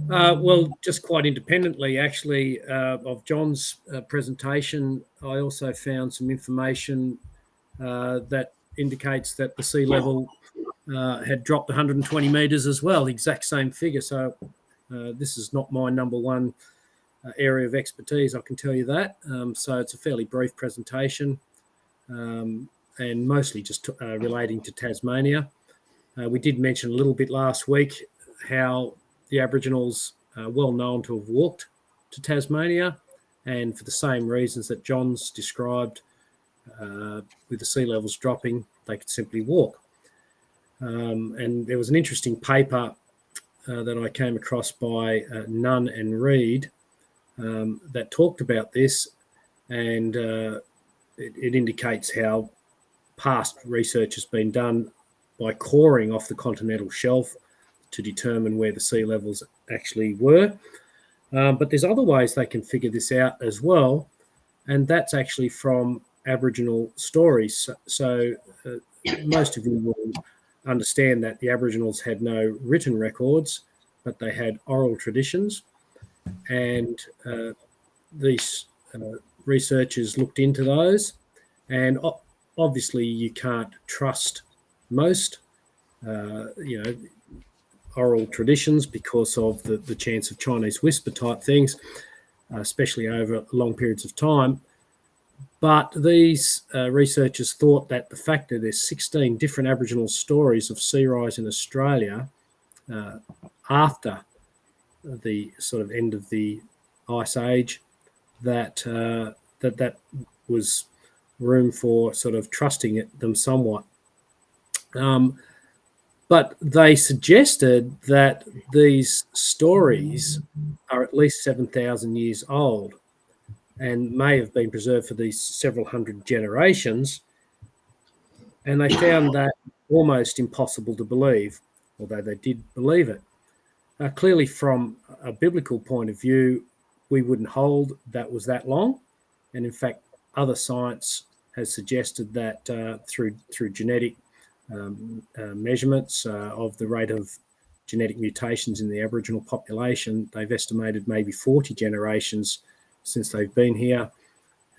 Well, just quite independently, actually, of John's presentation, I also found some information that indicates that the sea level had dropped 120 metres as well, the exact same figure. So this is not my number one area of expertise, I can tell you that. So it's a fairly brief presentation and mostly just relating to Tasmania. We did mention a little bit last week how the Aboriginals are well known to have walked to Tasmania, and for the same reasons that John's described, with the sea levels dropping, they could simply walk. And there was an interesting paper that I came across by Nunn and Reed that talked about this, and it indicates how past research has been done by coring off the continental shelf to determine where the sea levels actually were. But there's other ways they can figure this out as well, and that's actually from Aboriginal stories. So most of you will understand that the Aboriginals had no written records, but they had oral traditions, and these researchers looked into those, and obviously you can't trust most oral traditions because of the chance of Chinese whisper type things, especially over long periods of time. But these researchers thought that the fact that there's 16 different Aboriginal stories of sea rise in Australia after the sort of end of the Ice Age, that was room for sort of trusting them somewhat. But they suggested that these stories are at least 7,000 years old and may have been preserved for these several hundred generations. And they found that almost impossible to believe, although they did believe it. Clearly, from a biblical point of view, we wouldn't hold that was that long. And in fact, other science has suggested that through genetic measurements of the rate of genetic mutations in the Aboriginal population, they've estimated maybe 40 generations since they've been here,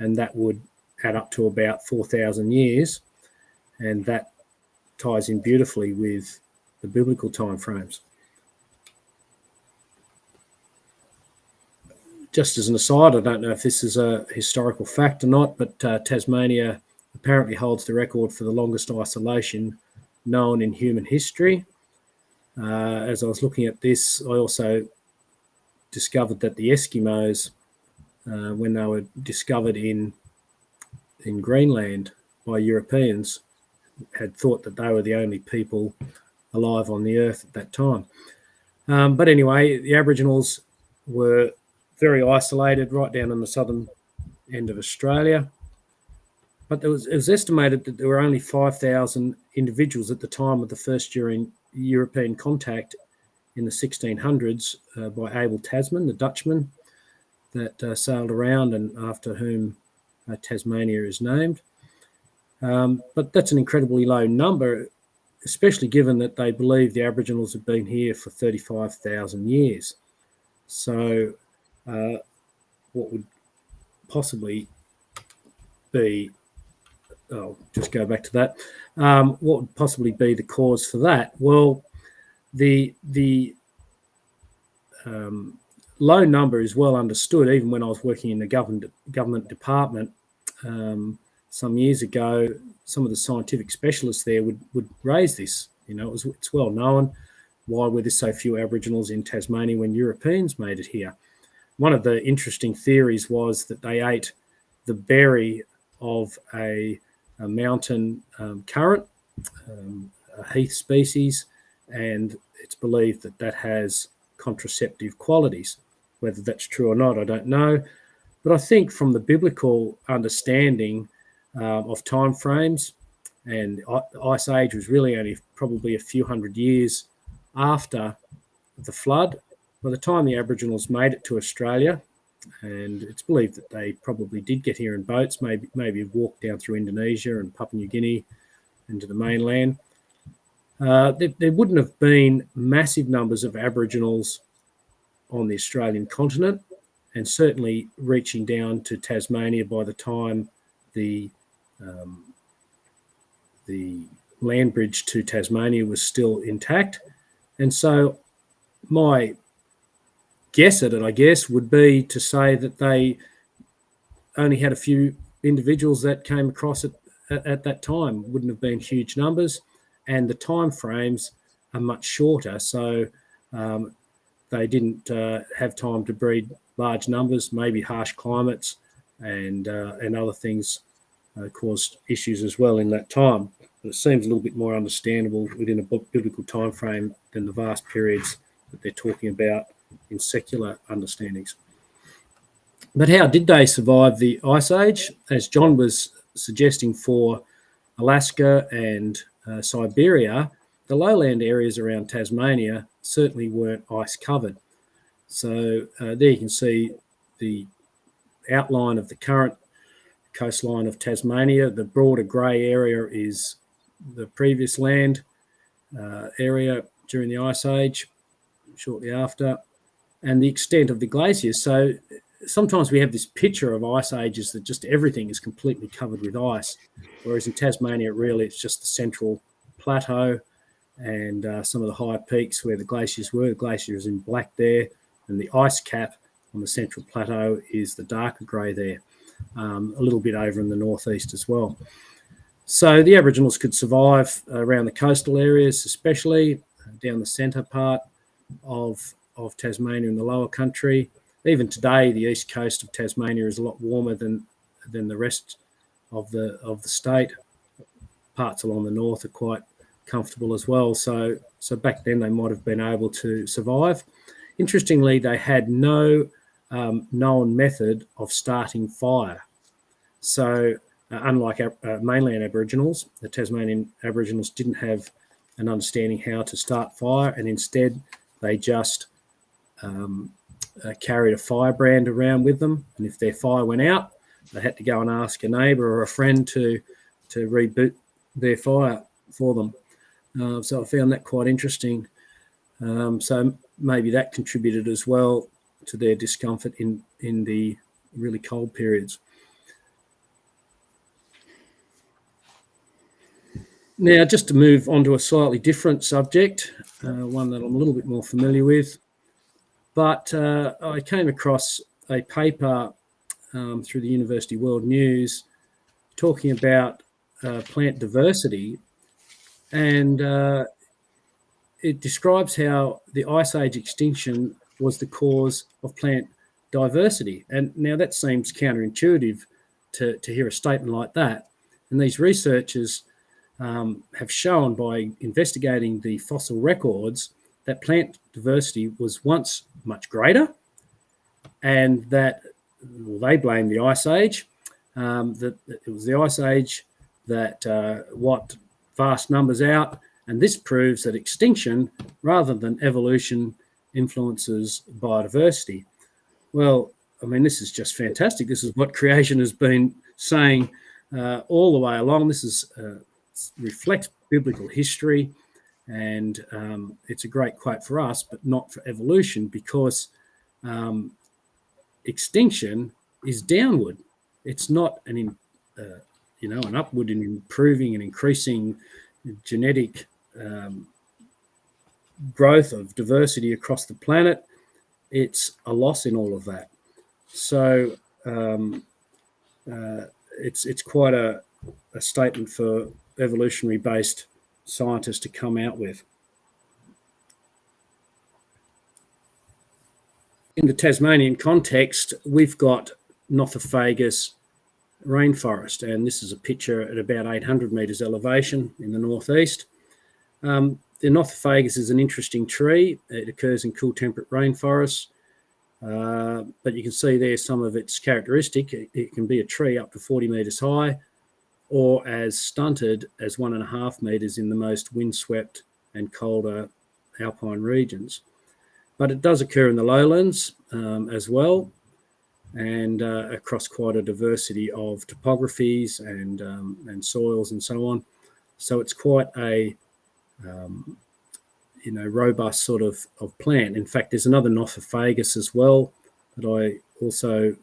and that would add up to about 4,000 years, and that ties in beautifully with the biblical timeframes. Just as an aside, I don't know if this is a historical fact or not, but Tasmania apparently holds the record for the longest isolation known in human history. As I was looking at this, I also discovered that the Eskimos, when they were discovered in Greenland by Europeans, had thought that they were the only people alive on the earth at that time. But anyway, the Aboriginals were very isolated right down on the southern end of Australia. But it was estimated that there were only 5,000 individuals at the time of the first European contact in the 1600s by Abel Tasman, the Dutchman, that sailed around and after whom Tasmania is named. But that's an incredibly low number, especially given that they believe the Aboriginals have been here for 35,000 years. So what would possibly be, I'll just go back to that, what would possibly be the cause for that? Well, the low number is well understood. Even when I was working in the government department some years ago, some of the scientific specialists there would raise this. It's well known. Why were there so few Aboriginals in Tasmania when Europeans made it here? One of the interesting theories was that they ate the berry of a mountain currant, a heath species, and it's believed that that has contraceptive qualities. Whether that's true or not, I don't know. But I think from the biblical understanding of time frames, and the Ice Age was really only probably a few hundred years after the flood. By the time the Aboriginals made it to Australia, and it's believed that they probably did get here in boats, maybe walked down through Indonesia and Papua New Guinea into the mainland, there wouldn't have been massive numbers of Aboriginals on the Australian continent, and certainly reaching down to Tasmania by the time the land bridge to Tasmania was still intact. And so my guess at it, I guess, would be to say that they only had a few individuals that came across it at that time. Wouldn't have been huge numbers, and the time frames are much shorter. So they didn't have time to breed large numbers. Maybe harsh climates and other things caused issues as well in that time. But it seems a little bit more understandable within a biblical time frame than the vast periods that they're talking about in secular understandings. But how did they survive the Ice Age? As John was suggesting for Alaska and Siberia, the lowland areas around Tasmania certainly weren't ice covered. So there you can see the outline of the current coastline of Tasmania. The broader grey area is the previous land area during the Ice Age, shortly after, and the extent of the glaciers. So sometimes we have this picture of ice ages that just everything is completely covered with ice, whereas in Tasmania, really, it's just the central plateau and some of the higher peaks where the glaciers were. The glacier is in black there, and the ice cap on the central plateau is the darker grey there, a little bit over in the northeast as well. So the Aboriginals could survive around the coastal areas, especially down the centre part of Tasmania in the lower country. Even today, the east coast of Tasmania is a lot warmer than the rest of the state. Parts along the north are quite comfortable as well. So back then they might have been able to survive. Interestingly, they had no known method of starting fire. So unlike mainland Aboriginals, the Tasmanian Aboriginals didn't have an understanding how to start fire, and instead they just carried a firebrand around with them, and if their fire went out, they had to go and ask a neighbour or a friend to reboot their fire for them. So I found that quite interesting. So maybe that contributed as well to their discomfort in the really cold periods. Now, just to move on to a slightly different subject, one that I'm a little bit more familiar with, but I came across a paper through the University World News talking about plant diversity, and it describes how the Ice Age extinction was the cause of plant diversity. And now that seems counterintuitive to hear a statement like that. And these researchers have shown by investigating the fossil records that plant diversity was once much greater, and that they blame the Ice Age, that it was the Ice Age that wiped vast numbers out, and this proves that extinction rather than evolution influences biodiversity. Well, I mean, this is just fantastic. This is what creation has been saying all the way along. This reflects biblical history, and it's a great quote for us, but not for evolution, because extinction is downward. It's not an upward and improving and increasing genetic growth of diversity across the planet. It's a loss in all of that. So it's quite a statement for evolutionary-based scientists to come out with. In the Tasmanian context, we've got Nothofagus rainforest, and this is a picture at about 800 metres elevation in the northeast. The Nothofagus is an interesting tree. It occurs in cool temperate rainforests, but you can see there some of its characteristic. It can be a tree up to 40 metres high, or as stunted as 1.5 metres in the most windswept and colder alpine regions. But it does occur in the lowlands as well, and across quite a diversity of topographies and soils and so on. So it's quite a robust sort of plant. In fact, there's another Nothofagus as well that I also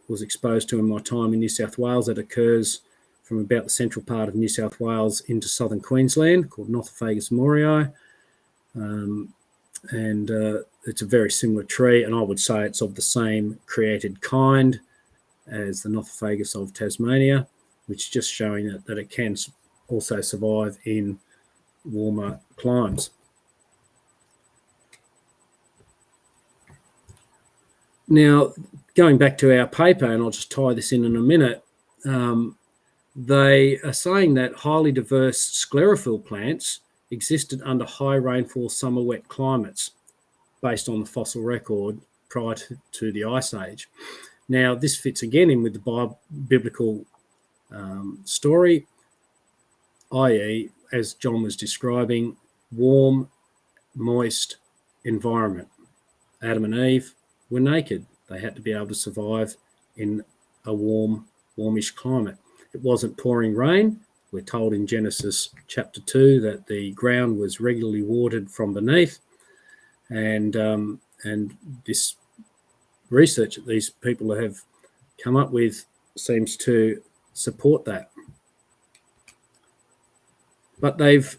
was exposed to in my time in New South Wales that occurs from about the central part of New South Wales into southern Queensland, called Nothofagus morii. And it's a very similar tree, and I would say it's of the same created kind as the Nothofagus of Tasmania, which is just showing that it can also survive in warmer climes. Now, going back to our paper, and I'll just tie this in a minute, they are saying that highly diverse sclerophyll plants existed under high rainfall summer wet climates based on the fossil record prior to the Ice Age. Now, this fits again in with the biblical story, i.e., as John was describing, warm, moist environment. Adam and Eve were naked. They had to be able to survive in a warmish climate. It wasn't pouring rain. We're told in Genesis chapter 2 that the ground was regularly watered from beneath, and this research that these people have come up with seems to support that. But they've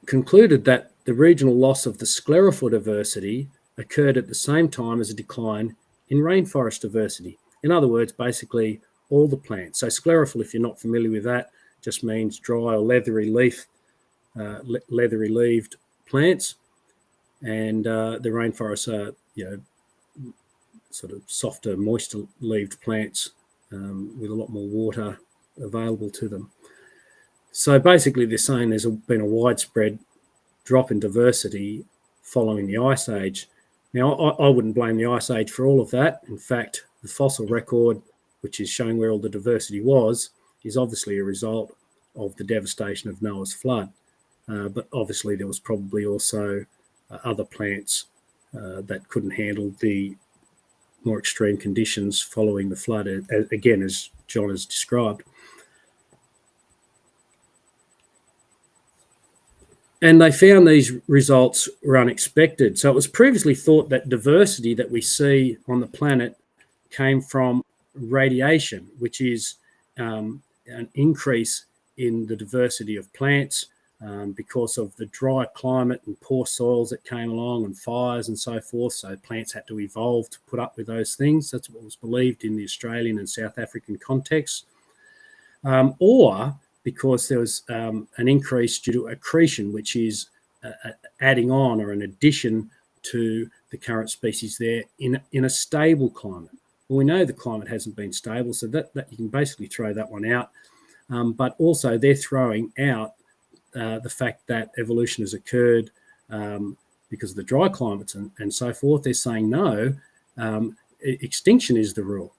concluded that the regional loss of the sclerophyll diversity occurred at the same time as a decline in rainforest diversity. In other words, basically all the plants. So sclerophyll, if you're not familiar with that, just means dry or leathery leaved plants, and the rainforests are, sort of softer, moister leaved plants with a lot more water available to them. So basically, they're saying there's been a widespread drop in diversity following the Ice Age. Now, I wouldn't blame the Ice Age for all of that. In fact, the fossil record, which is showing where all the diversity was, is obviously a result of the devastation of Noah's flood. But obviously there was probably also other plants that couldn't handle the more extreme conditions following the flood, again, as John has described. And they found these results were unexpected. So it was previously thought that diversity that we see on the planet came from radiation, which is an increase in the diversity of plants because of the dry climate and poor soils that came along and fires and so forth. So plants had to evolve to put up with those things. That's what was believed in the Australian and South African context. Or because there was an increase due to accretion, which is adding on or an addition to the current species there in a stable climate. Well, we know the climate hasn't been stable, so that you can basically throw that one out. But also they're throwing out the fact that evolution has occurred because of the dry climates and so forth. They're saying no, extinction is the rule.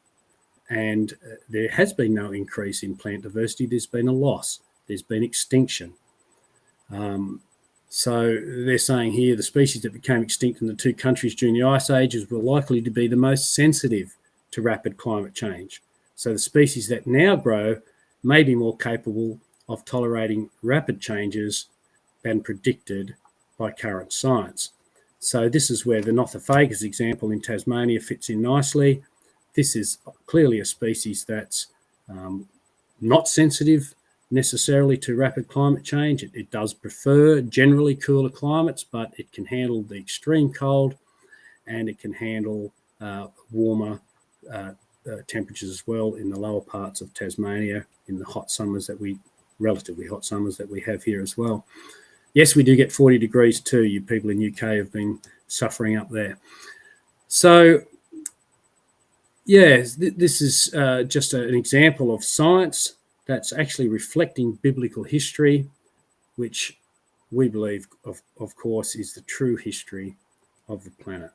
And there has been no increase in plant diversity. There's been a loss. There's been extinction. So they're saying here the species that became extinct in the two countries during the Ice Ages were likely to be the most sensitive to rapid climate change. So the species that now grow may be more capable of tolerating rapid changes than predicted by current science. So this is where the Nothofagus example in Tasmania fits in nicely. This is clearly a species that's not sensitive necessarily to rapid climate change. It does prefer generally cooler climates, but it can handle the extreme cold and it can handle warmer temperatures as well in the lower parts of Tasmania in the relatively hot summers that we have here as well. Yes, we do get 40 degrees too. You people in UK have been suffering up there. So yeah, this is just an example of science that's actually reflecting biblical history, which we believe, of course, is the true history of the planet.